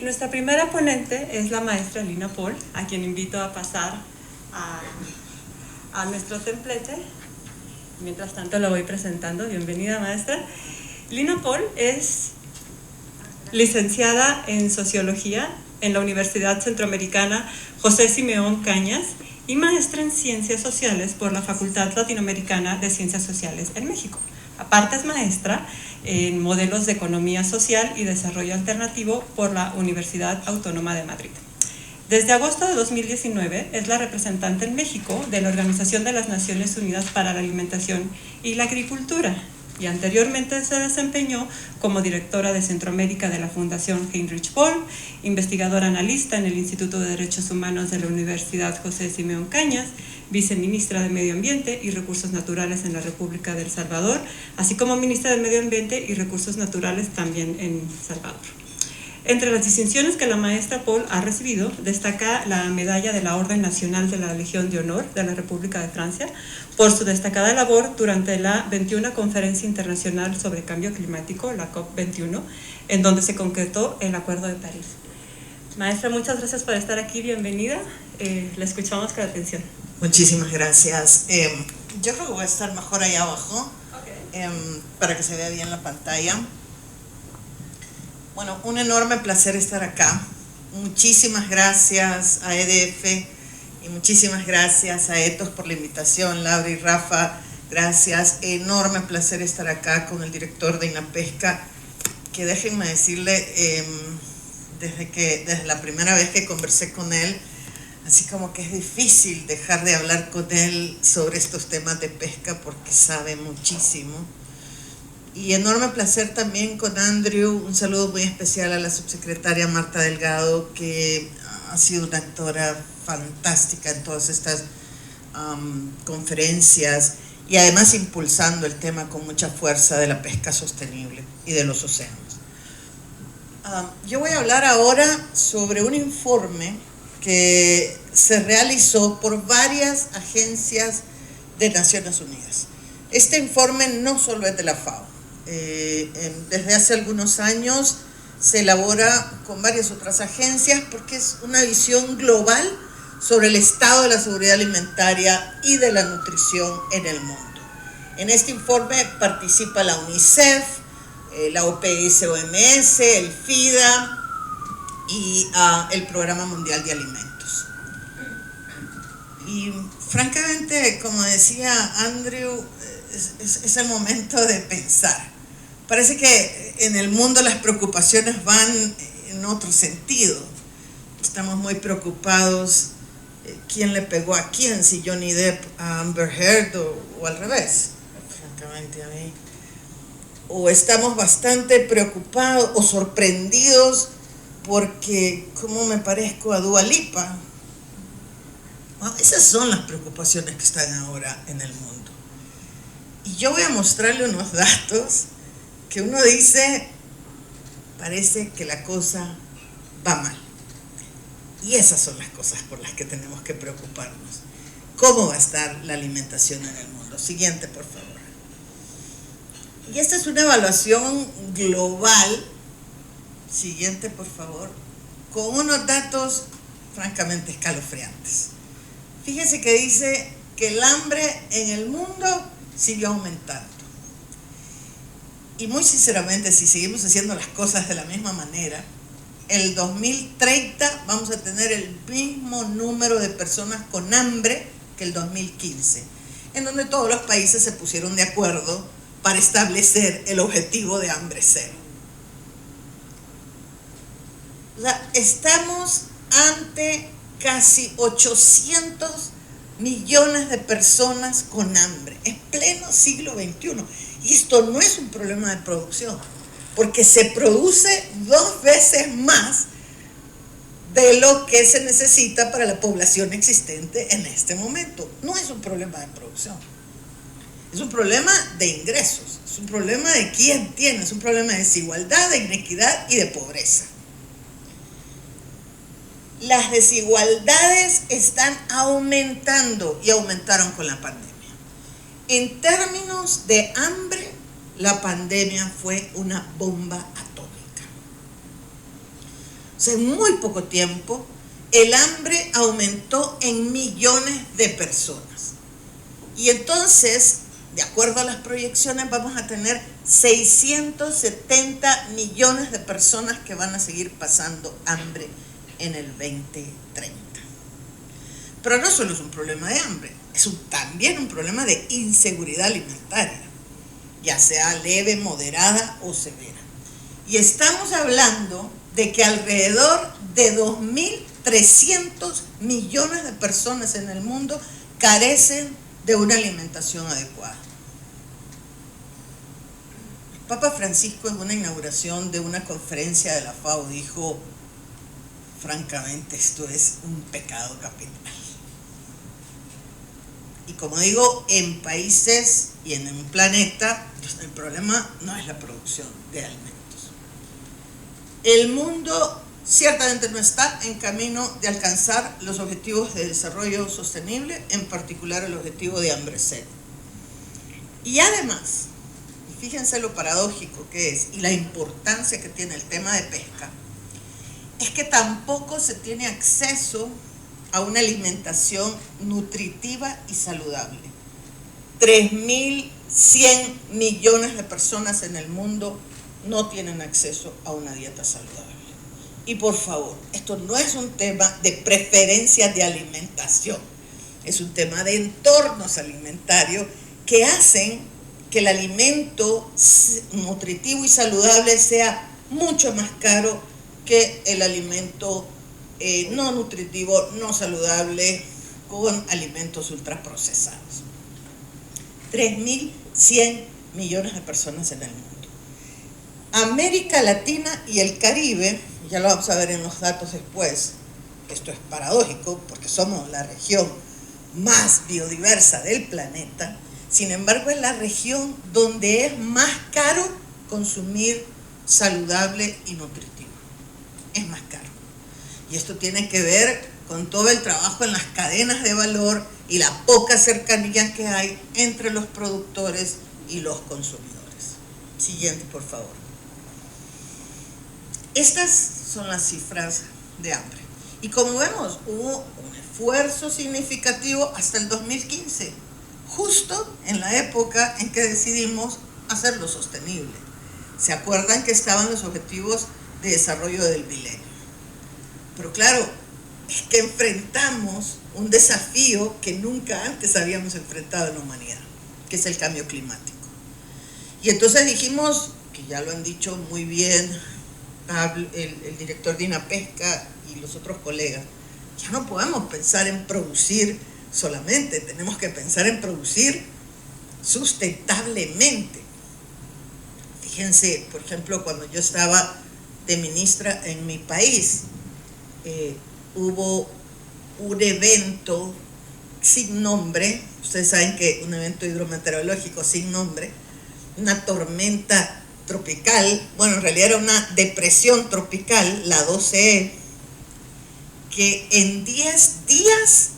nuestra primera ponente es la maestra Lina Paul, a quien invito a pasar a nuestro templete. Mientras tanto la voy presentando. Bienvenida, maestra. Lina Paul es licenciada en Sociología en la Universidad Centroamericana José Simeón Cañas y maestra en Ciencias Sociales por la Facultad Latinoamericana de Ciencias Sociales en México. Aparte es maestra en Modelos de Economía Social y Desarrollo Alternativo por la Universidad Autónoma de Madrid. Desde agosto de 2019 es la representante en México de la Organización de las Naciones Unidas para la Alimentación y la Agricultura, y anteriormente se desempeñó como directora de Centroamérica de la Fundación Heinrich Böll, investigadora analista en el Instituto de Derechos Humanos de la Universidad José Simeón Cañas, viceministra de Medio Ambiente y Recursos Naturales en la República de El Salvador, así como ministra de Medio Ambiente y Recursos Naturales también en Salvador. Entre las distinciones que la maestra Paul ha recibido, destaca la medalla de la Orden Nacional de la Legión de Honor de la República de Francia por su destacada labor durante la 21 Conferencia Internacional sobre Cambio Climático, la COP21, en donde se concretó el Acuerdo de París. Maestra, muchas gracias por estar aquí, bienvenida. La escuchamos con atención. Muchísimas gracias. Yo creo que voy a estar mejor allá abajo, para que se vea bien la pantalla. Bueno, un enorme placer estar acá. Muchísimas gracias a EDF y muchísimas gracias a Ethos por la invitación, Laura y Rafa, gracias. Enorme placer estar acá con el director de INAPESCA, que déjenme decirle, desde la primera vez que conversé con él, así como que es difícil dejar de hablar con él sobre estos temas de pesca porque sabe muchísimo. Y enorme placer también con Andrew, un saludo muy especial a la subsecretaria Marta Delgado, que ha sido una actora fantástica en todas estas conferencias y además impulsando el tema con mucha fuerza de la pesca sostenible y de los océanos. Yo voy a hablar ahora sobre un informe que se realizó por varias agencias de Naciones Unidas. Este informe no solo es de la FAO. Desde hace algunos años se elabora con varias otras agencias porque es una visión global sobre el estado de la seguridad alimentaria y de la nutrición en el mundo. En este informe participa la UNICEF, la OPS-OMS, el FIDA y el Programa Mundial de Alimentos. Y francamente, como decía Andrew, es el momento de pensar. Parece que en el mundo las preocupaciones van en otro sentido. Estamos muy preocupados quién le pegó a quién, si Johnny Depp a Amber Heard o al revés, francamente a mí. O estamos bastante preocupados o sorprendidos porque cómo me parezco a Dua Lipa. Bueno, esas son las preocupaciones que están ahora en el mundo. Y yo voy a mostrarle unos datos que uno dice, parece que la cosa va mal. Y esas son las cosas por las que tenemos que preocuparnos. ¿Cómo va a estar la alimentación en el mundo? Siguiente, por favor. Y esta es una evaluación global, siguiente, por favor, con unos datos francamente escalofriantes. Fíjense que dice que el hambre en el mundo sigue aumentando. Y muy sinceramente, si seguimos haciendo las cosas de la misma manera, el 2030 vamos a tener el mismo número de personas con hambre que el 2015, en donde todos los países se pusieron de acuerdo para establecer el objetivo de hambre cero. O sea, estamos ante casi 800 millones de personas con hambre, en pleno siglo XXI. Y esto no es un problema de producción, porque se produce 2 veces más de lo que se necesita para la población existente en este momento. No es un problema de producción, es un problema de ingresos, es un problema de quién tiene, es un problema de desigualdad, de inequidad y de pobreza. Las desigualdades están aumentando y aumentaron con la pandemia. En términos de hambre, la pandemia fue una bomba atómica. O sea, en muy poco tiempo, el hambre aumentó en millones de personas. Y entonces, de acuerdo a las proyecciones, vamos a tener 670 millones de personas que van a seguir pasando hambre en el 2030. Pero no solo es un problema de hambre, es también un problema de inseguridad alimentaria, ya sea leve, moderada o severa. Y estamos hablando de que alrededor de 2.300 millones de personas en el mundo carecen de una alimentación adecuada. El Papa Francisco, en una inauguración de una conferencia de la FAO, dijo: francamente, esto es un pecado capital. Y como digo, en países y en un planeta, el problema no es la producción de alimentos. El mundo ciertamente no está en camino de alcanzar los objetivos de desarrollo sostenible, en particular el objetivo de hambre cero. Y además, fíjense lo paradójico que es y la importancia que tiene el tema de pesca, es que tampoco se tiene acceso a una alimentación nutritiva y saludable. 3.100 millones de personas en el mundo no tienen acceso a una dieta saludable. Y por favor, esto no es un tema de preferencias de alimentación, es un tema de entornos alimentarios que hacen que el alimento nutritivo y saludable sea mucho más caro que el alimento no nutritivo, no saludable, con alimentos ultraprocesados. 3.100 millones de personas en el mundo. América Latina y el Caribe, ya lo vamos a ver en los datos después, esto es paradójico porque somos la región más biodiversa del planeta, sin embargo es la región donde es más caro consumir saludable y nutritivo. Es más caro. Y esto tiene que ver con todo el trabajo en las cadenas de valor y la poca cercanía que hay entre los productores y los consumidores. Siguiente, por favor. Estas son las cifras de hambre. Y como vemos, hubo un esfuerzo significativo hasta el 2015, justo en la época en que decidimos hacerlo sostenible. ¿Se acuerdan que estaban los objetivos de desarrollo del milenio? Pero claro, es que enfrentamos un desafío que nunca antes habíamos enfrentado en la humanidad, que es el cambio climático. Y entonces dijimos, que ya lo han dicho muy bien el director de INAPESCA y los otros colegas, ya no podemos pensar en producir solamente, tenemos que pensar en producir sustentablemente. Fíjense, por ejemplo, cuando yo estaba de ministra en mi país, hubo un evento sin nombre, ustedes saben que un evento hidrometeorológico sin nombre, una tormenta tropical, bueno, en realidad era una depresión tropical, la 12E, que en 10 días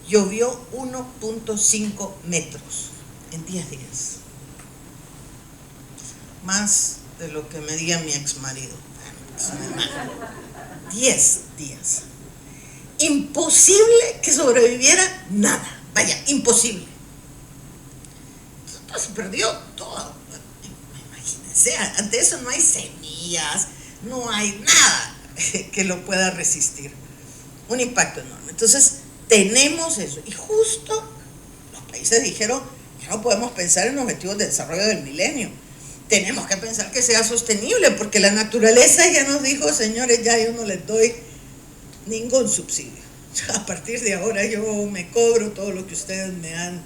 llovió 1.5 metros, en 10 días. Más de lo que medía mi ex marido. 10 días. Imposible que sobreviviera nada. Vaya, imposible. Entonces se perdió todo. Imagínense, ante eso no hay semillas, no hay nada que lo pueda resistir. Un impacto enorme. Entonces, tenemos eso. Y justo los países dijeron, ya no podemos pensar en objetivos de desarrollo del milenio. Tenemos que pensar que sea sostenible, porque la naturaleza ya nos dijo, señores, ya yo no les doy ningún subsidio. A partir de ahora yo me cobro todo lo que ustedes me han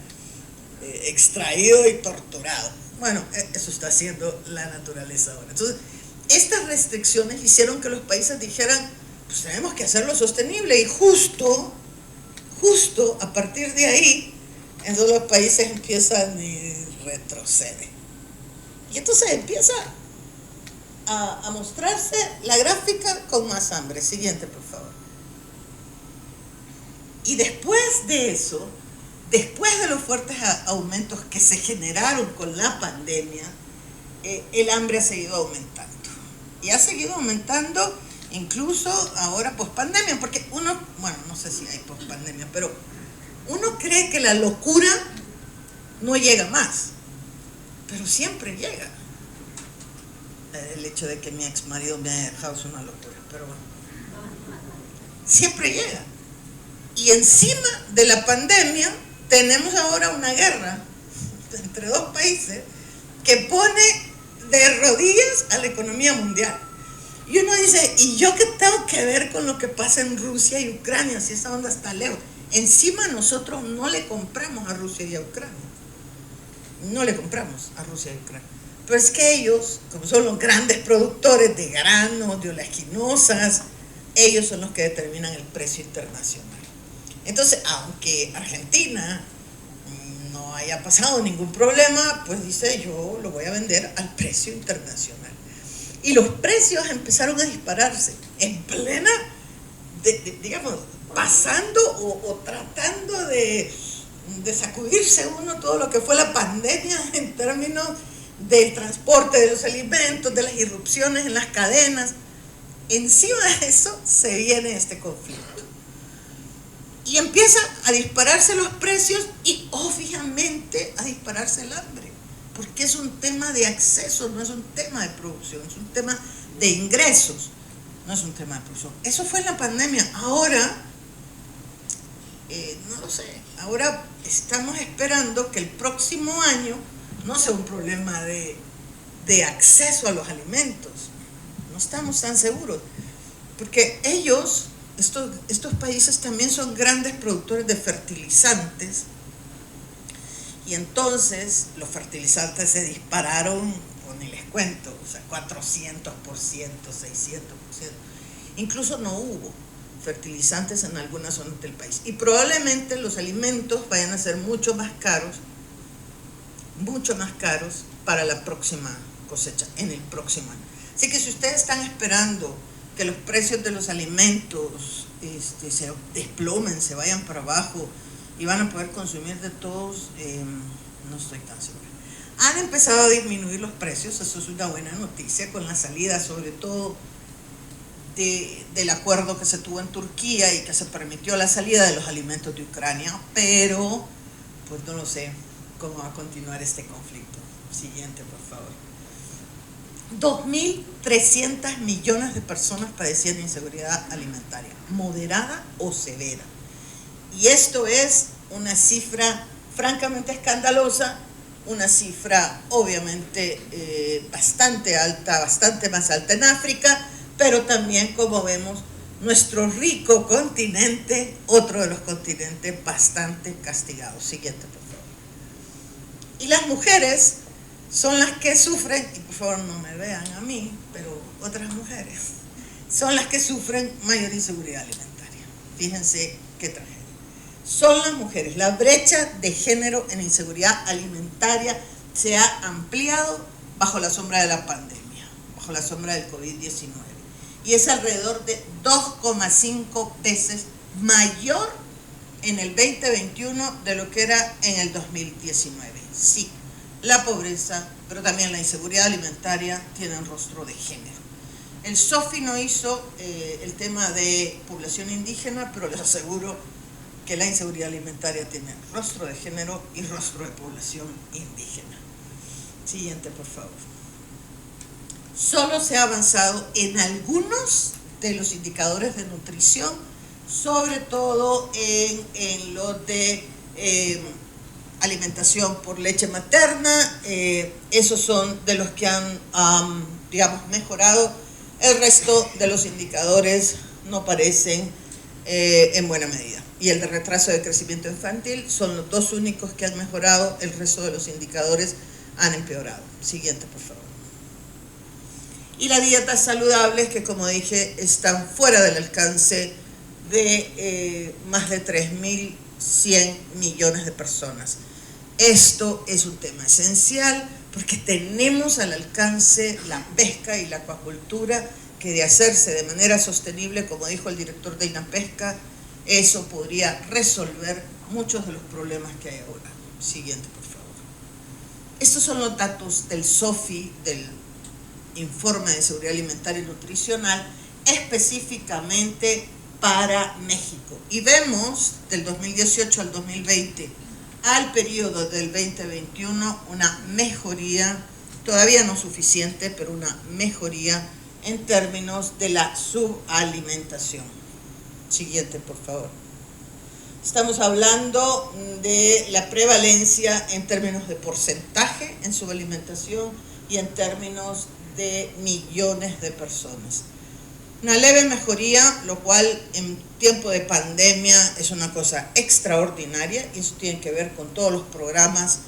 extraído y torturado. Bueno, eso está haciendo la naturaleza ahora. Entonces, estas restricciones hicieron que los países dijeran, pues tenemos que hacerlo sostenible, y justo a partir de ahí, entonces los países empiezan y retroceden. Y entonces empieza a mostrarse la gráfica con más hambre. Siguiente, por favor. Y después de eso, después de los fuertes aumentos que se generaron con la pandemia, el hambre ha seguido aumentando. y ha seguido aumentando incluso ahora pospandemia, porque uno, bueno, no sé si hay pospandemia, pero uno cree que la locura no llega más, pero siempre llega. El hecho de que mi ex marido me haya dejado es una locura, pero bueno, siempre llega. Y encima de la pandemia tenemos ahora una guerra entre dos países que pone de rodillas a la economía mundial. Y uno dice, ¿y yo qué tengo que ver con lo que pasa en Rusia y Ucrania si esa onda está lejos? Encima nosotros no le compramos a Rusia y a Ucrania. No le compramos a Rusia y a Ucrania. Pero es que ellos, como son los grandes productores de granos, de oleaginosas, ellos son los que determinan el precio internacional. Entonces, aunque Argentina no haya pasado ningún problema, pues dice, yo lo voy a vender al precio internacional. Y los precios empezaron a dispararse en plena, digamos, pasando o tratando de sacudirse uno todo lo que fue la pandemia en términos del transporte de los alimentos, de las irrupciones en las cadenas. Encima de eso se viene este conflicto. Y empieza a dispararse los precios y obviamente a dispararse el hambre, porque es un tema de acceso, no es un tema de producción, es un tema de ingresos, no es un tema de producción. Eso fue en la pandemia. Ahora, no lo sé, ahora estamos esperando que el próximo año no sea un problema de acceso a los alimentos. No estamos tan seguros, porque ellos, estos países también son grandes productores de fertilizantes, y entonces los fertilizantes se dispararon, pues ni les cuento, o sea, 400%, 600%. Incluso no hubo fertilizantes en algunas zonas del país. Y probablemente los alimentos vayan a ser mucho más caros para la próxima cosecha, en el próximo año. Así que si ustedes están esperando que los precios de los alimentos se desplomen, se vayan para abajo y van a poder consumir de todos, no estoy tan segura. Han empezado a disminuir los precios, eso es una buena noticia, con la salida sobre todo del acuerdo que se tuvo en Turquía y que se permitió la salida de los alimentos de Ucrania, pero pues no lo sé cómo va a continuar este conflicto. Siguiente, por favor. 2.300 millones de personas padecían de inseguridad alimentaria, moderada o severa. Y esto es una cifra francamente escandalosa, una cifra obviamente bastante alta, bastante más alta en África, pero también, como vemos, nuestro rico continente, otro de los continentes bastante castigados. Siguiente, por favor. Y las mujeres son las que sufren, y por favor no me vean a mí, pero otras mujeres, son las que sufren mayor inseguridad alimentaria. Fíjense qué tragedia. Son las mujeres. La brecha de género en inseguridad alimentaria se ha ampliado bajo la sombra de la pandemia, bajo la sombra del COVID-19. Y es alrededor de 2,5 veces mayor en el 2021 de lo que era en el 2019. Sí, la pobreza, pero también la inseguridad alimentaria tienen rostro de género. El SOFI no hizo el tema de población indígena, pero les aseguro que la inseguridad alimentaria tiene rostro de género y rostro de población indígena. Siguiente, por favor. Solo se ha avanzado en algunos de los indicadores de nutrición, sobre todo en los de alimentación por leche materna. Esos son de los que han, digamos, mejorado. El resto de los indicadores no parecen en buena medida. Y el de retraso de crecimiento infantil son los dos únicos que han mejorado, el resto de los indicadores han empeorado. Siguiente, por favor. Y las dietas saludables, que como dije, están fuera del alcance de más de 3.100 millones de personas. Esto es un tema esencial porque tenemos al alcance la pesca y la acuacultura, que de hacerse de manera sostenible, como dijo el director de INAPESCA, eso podría resolver muchos de los problemas que hay ahora. Siguiente, por favor. Estos son los datos del SOFI, del informe de seguridad alimentaria y nutricional específicamente para México. Y vemos del 2018 al 2020, al periodo del 2021, una mejoría, todavía no suficiente, pero una mejoría en términos de la subalimentación. Siguiente, por favor. Estamos hablando de la prevalencia en términos de porcentaje en subalimentación y en términos de millones de personas. Una leve mejoría, lo cual en tiempo de pandemia es una cosa extraordinaria, y eso tiene que ver con todos los programas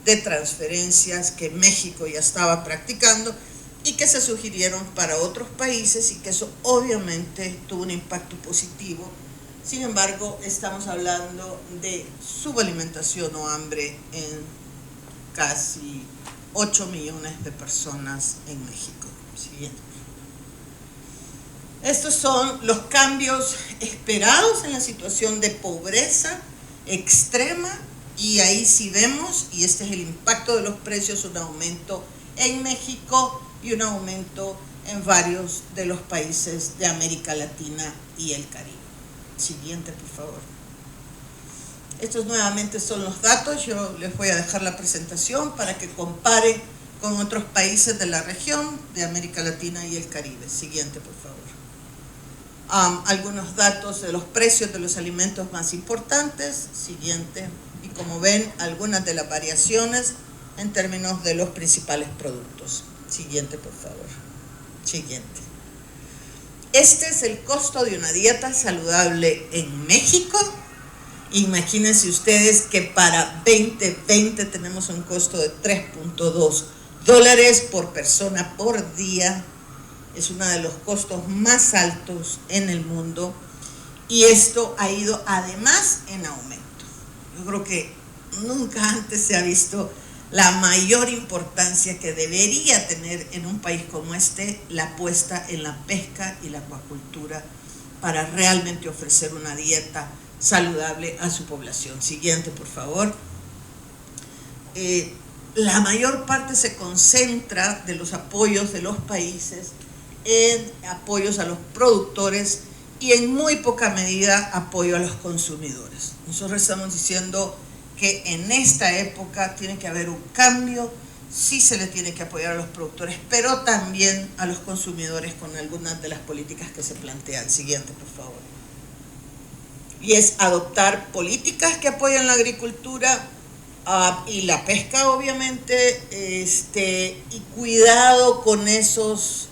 de transferencias que México ya estaba practicando y que se sugirieron para otros países, y que eso obviamente tuvo un impacto positivo. Sin embargo, estamos hablando de subalimentación o hambre en casi 8 millones de personas en México. Siguiente. Estos son los cambios esperados en la situación de pobreza extrema, y ahí sí vemos, y este es el impacto de los precios, un aumento en México y un aumento en varios de los países de América Latina y el Caribe. Siguiente, por favor. Estos nuevamente son los datos. Yo les voy a dejar la presentación para que comparen con otros países de la región de América Latina y el Caribe. Siguiente, por favor. Algunos datos de los precios de los alimentos más importantes. Siguiente. Y como ven, algunas de las variaciones en términos de los principales productos. Siguiente, por favor. Siguiente. Este es el costo de una dieta saludable en México. Imagínense ustedes que para 2020 tenemos un costo de $3.2 por persona por día. Es uno de los costos más altos en el mundo, y esto ha ido además en aumento. Yo creo que nunca antes se ha visto la mayor importancia que debería tener en un país como este la apuesta en la pesca y la acuacultura para realmente ofrecer una dieta saludable a su población. Siguiente, por favor. La mayor parte se concentra de los apoyos de los países en apoyos a los productores y en muy poca medida apoyo a los consumidores. Nosotros estamos diciendo que en esta época tiene que haber un cambio, sí se le tiene que apoyar a los productores, pero también a los consumidores con algunas de las políticas que se plantean. Siguiente, por favor. Y es adoptar políticas que apoyen la agricultura y la pesca, obviamente, y cuidado con esos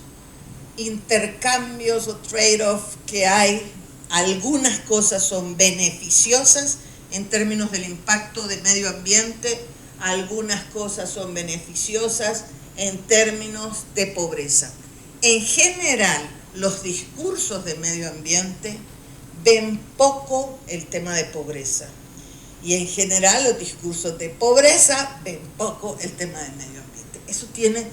intercambios o trade-off que hay. Algunas cosas son beneficiosas en términos del impacto de medio ambiente, algunas cosas son beneficiosas en términos de pobreza. En general, los discursos de medio ambiente ven poco el tema de pobreza, y en general los discursos de pobreza ven poco el tema de medio ambiente. Eso tiene,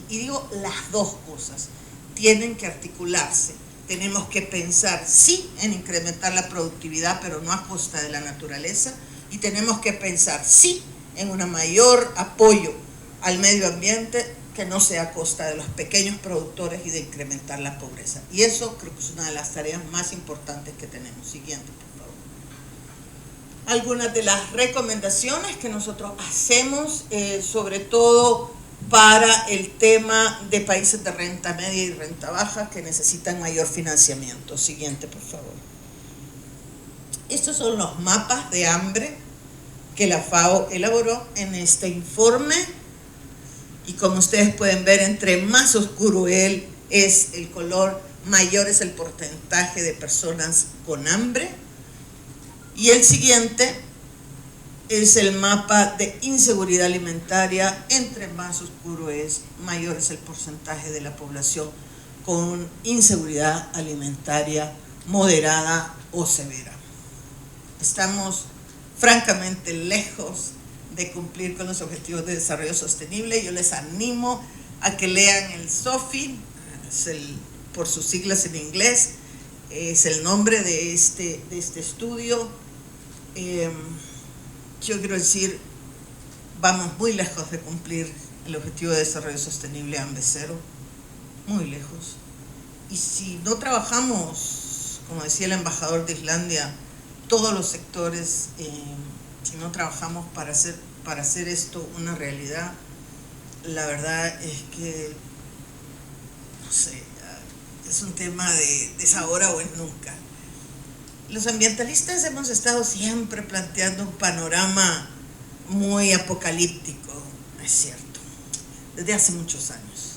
y digo las dos cosas, tienen que articularse. Tenemos que pensar, sí, en incrementar la productividad, pero no a costa de la naturaleza, y tenemos que pensar, sí, en un mayor apoyo al medio ambiente que no sea a costa de los pequeños productores y de incrementar la pobreza. Y eso creo que es una de las tareas más importantes que tenemos. Siguiente, por favor. Algunas de las recomendaciones que nosotros hacemos, sobre todo para el tema de países de renta media y renta baja que necesitan mayor financiamiento. Siguiente, por favor. Estos son los mapas de hambre que la FAO elaboró en este informe, y como ustedes pueden ver, entre más oscuro él es el color, mayor es el porcentaje de personas con hambre. Y el siguiente es el mapa de inseguridad alimentaria. Entre más oscuro es, mayor es el porcentaje de la población con inseguridad alimentaria moderada o severa. Estamos francamente lejos de cumplir con los Objetivos de Desarrollo Sostenible. Yo les animo a que lean el SOFI, por sus siglas en inglés, es el nombre de este estudio. Yo quiero decir, vamos muy lejos de cumplir el Objetivo de Desarrollo Sostenible hambre cero. muy lejos. Y si no trabajamos, como decía el embajador de Islandia, todos los sectores, si no trabajamos para hacer esto una realidad, la verdad es que, no sé, es un tema de es ahora o es nunca. Los ambientalistas hemos estado siempre planteando un panorama muy apocalíptico, es cierto, desde hace muchos años.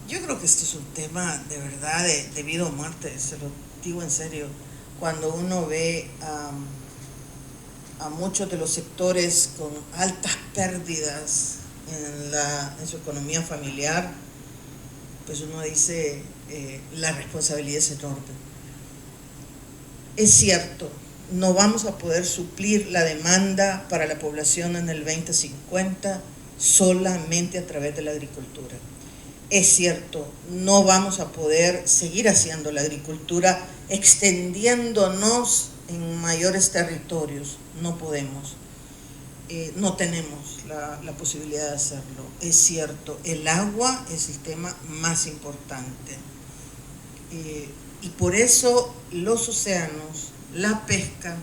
Yo creo que esto es un tema de verdad de vida o muerte, se lo digo en serio. Cuando uno ve a muchos de los sectores con altas pérdidas en su economía familiar, pues uno dice, la responsabilidad es enorme. Es cierto, no vamos a poder suplir la demanda para la población en el 2050 solamente a través de la agricultura. Es cierto, no vamos a poder seguir haciendo la agricultura extendiéndonos en mayores territorios, no podemos, no tenemos la posibilidad de hacerlo. Es cierto, el agua es el tema más importante. Y por eso los océanos, la pesca,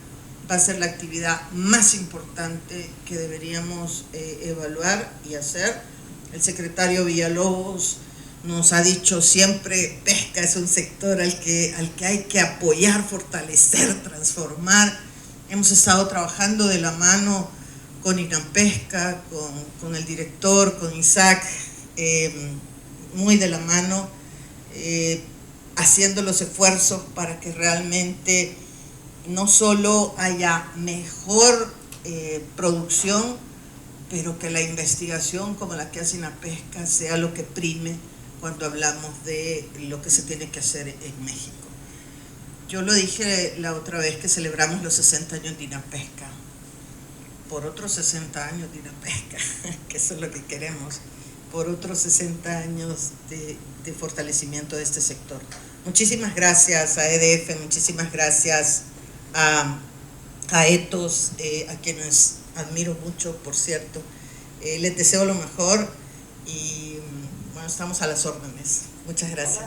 va a ser la actividad más importante que deberíamos evaluar y hacer. El secretario Villalobos nos ha dicho siempre, pesca es un sector al que hay que apoyar, fortalecer, transformar. Hemos estado trabajando de la mano con INAMPESCA, con el director, con Isaac, muy de la mano, haciendo los esfuerzos para que realmente no solo haya mejor producción, pero que la investigación como la que hace INAMPESCA sea lo que prime cuando hablamos de lo que se tiene que hacer en México. Yo lo dije la otra vez que celebramos los 60 años de INAMPESCA, por otros 60 años de INAMPESCA, que eso es lo que queremos, por otros 60 años de fortalecimiento de este sector. Muchísimas gracias a EDF, muchísimas gracias a Ethos, a quienes admiro mucho, por cierto. Les deseo lo mejor y bueno, estamos a las órdenes. Muchas gracias.